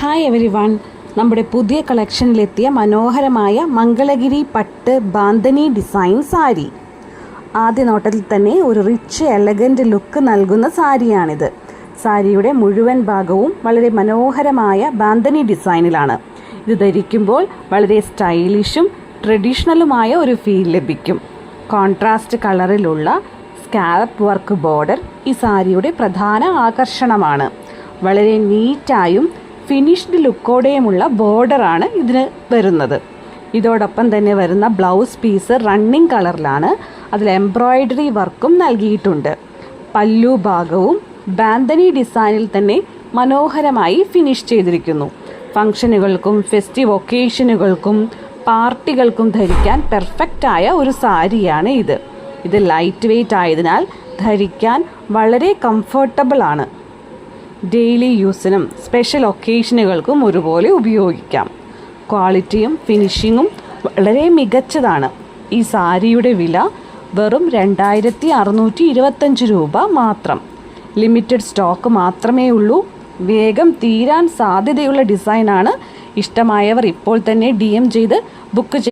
Hi every one, നമ്മുടെ പുതിയ കളക്ഷനിലെത്തിയ മനോഹരമായ മംഗളഗിരി പട്ട് ബാന്ദനി ഡിസൈൻ സാരി. ആദ്യ നോട്ടത്തിൽ തന്നെ ഒരു റിച്ച് എലഗൻറ്റ് ലുക്ക് നൽകുന്ന സാരിയാണിത്. സാരിയുടെ മുഴുവൻ ഭാഗവും വളരെ മനോഹരമായ ബാന്ദനി ഡിസൈനിലാണ്. ഇത് ധരിക്കുമ്പോൾ വളരെ സ്റ്റൈലിഷും ട്രഡീഷണലുമായ ഒരു ഫീൽ ലഭിക്കും. കോൺട്രാസ്റ്റ് കളറിലുള്ള സ്കാലപ്പ് വർക്ക് ബോർഡർ ഈ സാരിയുടെ പ്രധാന ആകർഷണമാണ്. വളരെ നീറ്റായും ഫിനിഷ്ഡ് ലുക്കോടെയുമുള്ള ബോർഡറാണ് ഇതിന് വരുന്നത്. ഇതോടൊപ്പം തന്നെ വരുന്ന ബ്ലൗസ് പീസ് റണ്ണിങ് കളറിലാണ്. അതിൽ എംബ്രോയിഡറി വർക്കും നൽകിയിട്ടുണ്ട്. പല്ലു ഭാഗവും ബാന്ദനി ഡിസൈനിൽ തന്നെ മനോഹരമായി ഫിനിഷ് ചെയ്തിരിക്കുന്നു. ഫംഗ്ഷനുകൾക്കും ഫെസ്റ്റീവ് ഒക്കേഷനുകൾക്കും പാർട്ടികൾക്കും ധരിക്കാൻ പെർഫെക്റ്റായ ഒരു സാരിയാണ് ഇത്. ഇത് ലൈറ്റ് വെയ്റ്റ് ആയതിനാൽ ധരിക്കാൻ വളരെ കംഫർട്ടബിൾ ആണ്. ഡെയിലി യൂസിനും സ്പെഷ്യൽ ഒക്കേഷനുകൾക്കും ഒരുപോലെ ഉപയോഗിക്കാം. ക്വാളിറ്റിയും ഫിനിഷിങ്ങും വളരെ മികച്ചതാണ്. ഈ സാരിയുടെ വില വെറും 2625 രൂപ മാത്രം. ലിമിറ്റഡ് സ്റ്റോക്ക് മാത്രമേ ഉള്ളൂ. വേഗം തീരാൻ സാധ്യതയുള്ള ഡിസൈനാണ്. ഇഷ്ടമായവർ ഇപ്പോൾ തന്നെ DM ചെയ്ത് ബുക്ക്